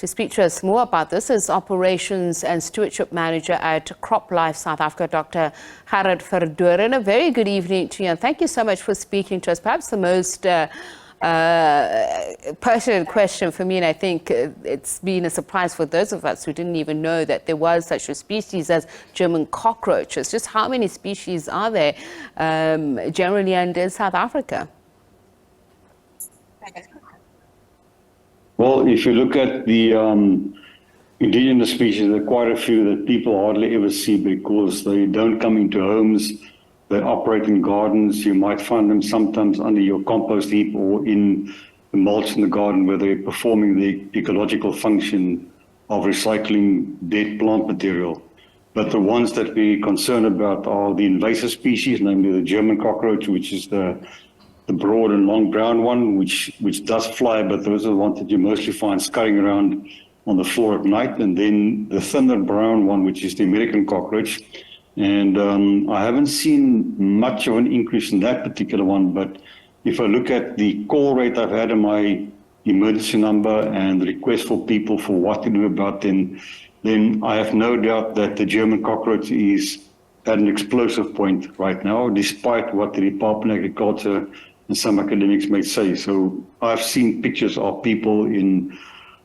To speak to us more about this is Operations and Stewardship Manager at CropLife South Africa, Dr. Gerhard Verdoorn. A very good evening to you, and thank you so much for speaking to us. Perhaps the most pertinent question for me, and I think it's been a surprise for those of us who didn't even know that there was such a species as German cockroaches. Just how many species are there generally and in South Africa? Well, if you look at the indigenous species, there are quite a few that people hardly ever see because they don't come into homes. They operate in gardens. You might find them sometimes under your compost heap or in the mulch in the garden where they're performing the ecological function of recycling dead plant material. But the ones that we're concerned about are the invasive species, namely the German cockroach, which is the broad and long brown one, which does fly, but those are the ones that you mostly find scurrying around on the floor at night. And then the thinner brown one, which is the American cockroach. And I haven't seen much of an increase in that particular one, but if I look at the call rate I've had on my emergency number and the request for people for what to do about them, then I have no doubt that the German cockroach is at an explosive point right now, despite what the Department of Agriculture and some academics may say. So I've seen pictures of people in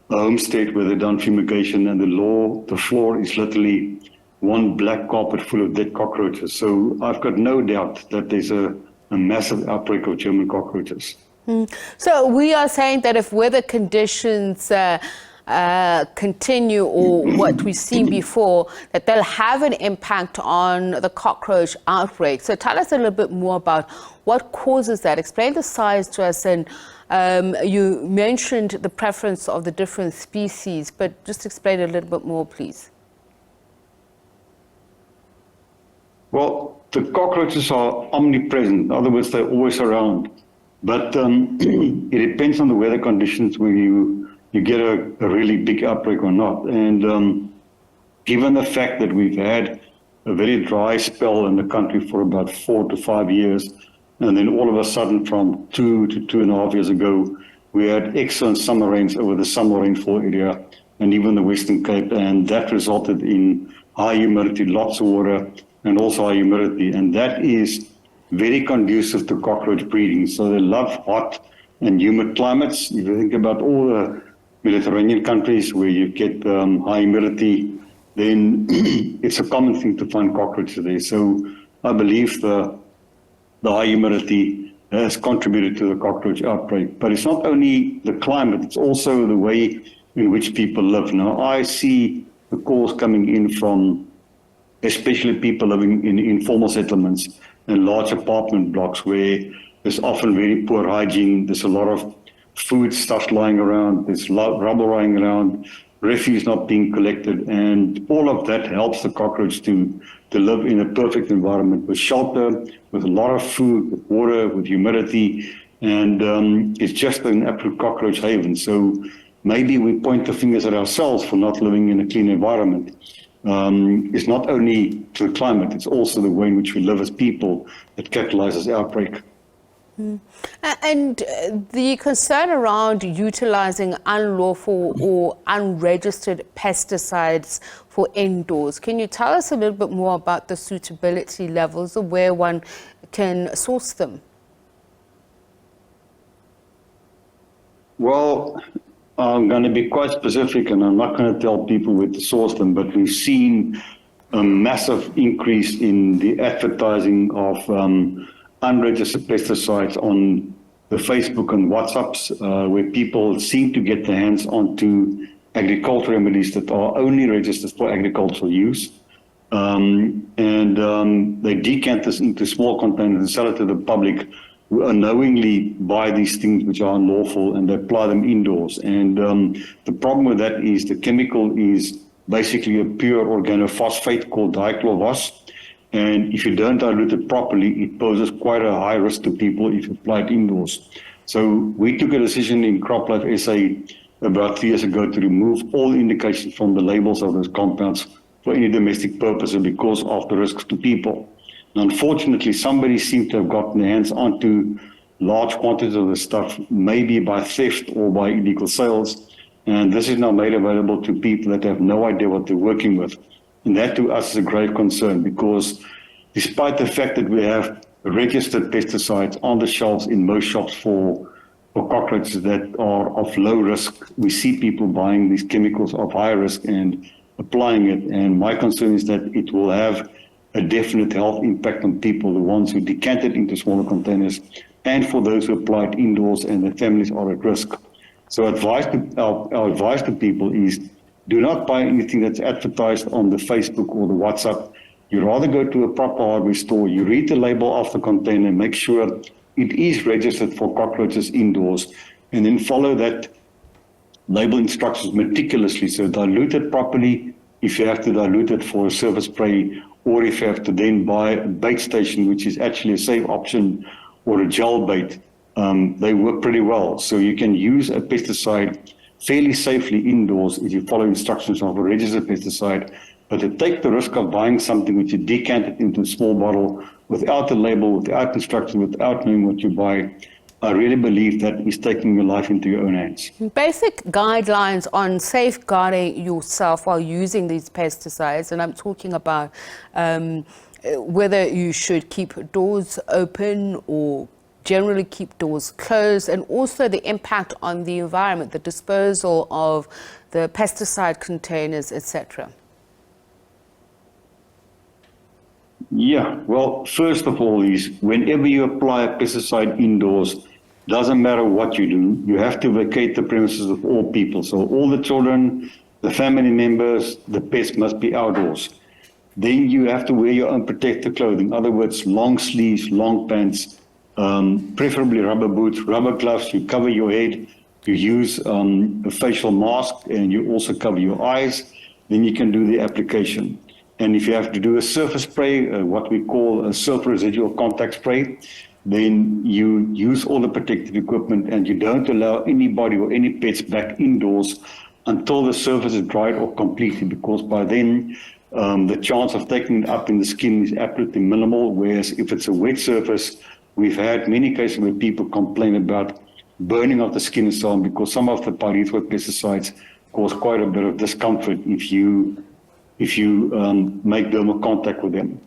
a homestead where they've done fumigation and the floor is literally one black carpet full of dead cockroaches. So I've got no doubt that there's a massive outbreak of German cockroaches. So we are saying that if weather conditions continue or what we've seen before, that they'll have an impact on the cockroach outbreak. So tell us a little bit more about what causes that. Explain the size to us, and you mentioned the preference of the different species, but just explain a little bit more, please. Well, the cockroaches are omnipresent. In other words, they're always around. But it depends on the weather conditions where you get a really big outbreak or not. And given the fact that we've had a very dry spell in the country for about 4 to 5 years, and then all of a sudden from 2 to 2.5 years ago, we had excellent summer rains over the summer rainfall area and even the Western Cape, and that resulted in high humidity, lots of water, and also high humidity. And that is very conducive to cockroach breeding. So they love hot and humid climates. If you think about all the Mediterranean countries where you get high humidity, then it's a common thing to find cockroaches there. So I believe the high humidity has contributed to the cockroach outbreak. But it's not only the climate, it's also the way in which people live. Now, I see the calls coming in from especially people living in informal settlements and large apartment blocks where there's often very poor hygiene. There's a lot of food stuff lying around, there's rubble lying around, refuse not being collected, and all of that helps the cockroach to live in a perfect environment with shelter, with a lot of food, with water, with humidity, and it's just an absolute cockroach haven. So maybe we point the fingers at ourselves for not living in a clean environment. It's not only to the climate, it's also the way in which we live as people that catalyzes outbreak. And the concern around utilizing unlawful or unregistered pesticides for indoors, can you tell us a little bit more about the suitability levels of where one can source them? Well, I'm going to be quite specific, and I'm not going to tell people where to source them, but we've seen a massive increase in the advertising of unregistered pesticides on the Facebook and WhatsApps, where people seem to get their hands onto agricultural remedies that are only registered for agricultural use. They decant this into small containers and sell it to the public who unknowingly buy these things which are unlawful, and they apply them indoors. And the problem with that is the chemical is basically a pure organophosphate called dichlorvos. And if you don't dilute it properly, it poses quite a high risk to people if you apply it indoors. So we took a decision in CropLife SA about 3 years ago to remove all indications from the labels of those compounds for any domestic purposes because of the risks to people. Unfortunately, somebody seemed to have gotten their hands onto large quantities of the stuff, maybe by theft or by illegal sales, And this is now made available to people that have no idea what they're working with. And that to us is a grave concern, because despite the fact that we have registered pesticides on the shelves in most shops for cockroaches that are of low risk, we see people buying these chemicals of high risk and applying it. And my concern is that it will have a definite health impact on people, the ones who decant it into smaller containers, and for those who apply it indoors and their families are at risk. So our advice to people is, do not buy anything that's advertised on the Facebook or the WhatsApp. You rather go to a proper hardware store, you read the label of the container, make sure it is registered for cockroaches indoors, and then follow that label instructions meticulously. So dilute it properly if you have to dilute it for a surface spray, or if you have to then buy a bait station, which is actually a safe option, or a gel bait. They work pretty well. So you can use a pesticide fairly safely indoors if you follow instructions of a registered pesticide. But to take the risk of buying something which you decanted into a small bottle without a label, without instruction, without knowing what you buy, I really believe that is taking your life into your own hands. Basic guidelines on safeguarding yourself while using these pesticides, and I'm talking about whether you should keep doors open or generally keep doors closed, and also the impact on the environment, the disposal of the pesticide containers, etc. Yeah, well, first of all is whenever you apply a pesticide indoors, doesn't matter what you do, you have to vacate the premises of all people. So all the children, the family members, the pets must be outdoors. Then you have to wear your own protective clothing. In other words, long sleeves, long pants, preferably rubber boots, rubber gloves. You cover your head, you use a facial mask, and you also cover your eyes. Then you can do the application. And if you have to do a surface spray, what we call a surface residual contact spray, then you use all the protective equipment and you don't allow anybody or any pets back indoors until the surface is dried off completely, because by then the chance of taking it up in the skin is absolutely minimal. Whereas if it's a wet surface, we've had many cases where people complain about burning of the skin and so on, because some of the pyrethroid pesticides cause quite a bit of discomfort if you make dermal contact with them.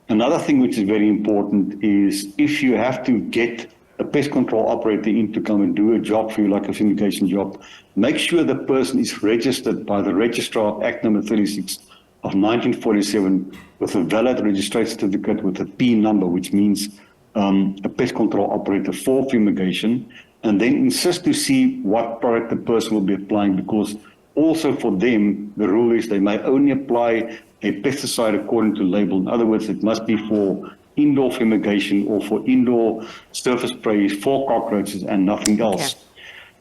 Another thing which is very important is if you have to get a pest control operator in to come and do a job for you, like a fumigation job, make sure the person is registered by the Registrar of Act number 36 of 1947 with a valid registration certificate with a P number, which means a pest control operator for fumigation, and then insist to see what product the person will be applying, because also for them, the rule is they may only apply a pesticide according to label. In other words, it must be for indoor fumigation or for indoor surface sprays for cockroaches and nothing else. Okay.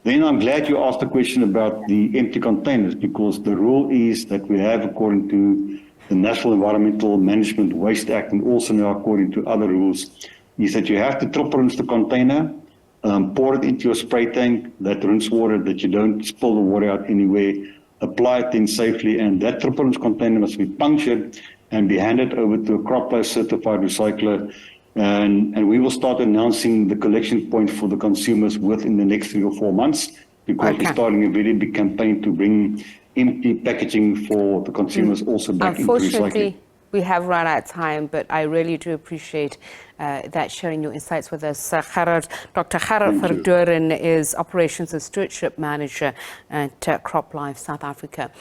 Then I'm glad you asked the question about the empty containers, because the rule is that we have, according to the National Environmental Management Waste Act, and also now according to other rules, is that you have to triple rinse the container, pour it into your spray tank, that rinse water, that you don't spill the water out anywhere, apply it in safely, and that triple rinse container must be punctured and be handed over to a CropLife certified recycler. And we will start announcing the collection point for the consumers within the next 3 or 4 months, because we're starting a very big campaign to bring empty packaging for the consumers also back into recycling. Unfortunately, we have run out of time, but I really do appreciate that sharing your insights with us. Dr. Gerhard Verdoorn is Operations and Stewardship Manager at CropLife South Africa.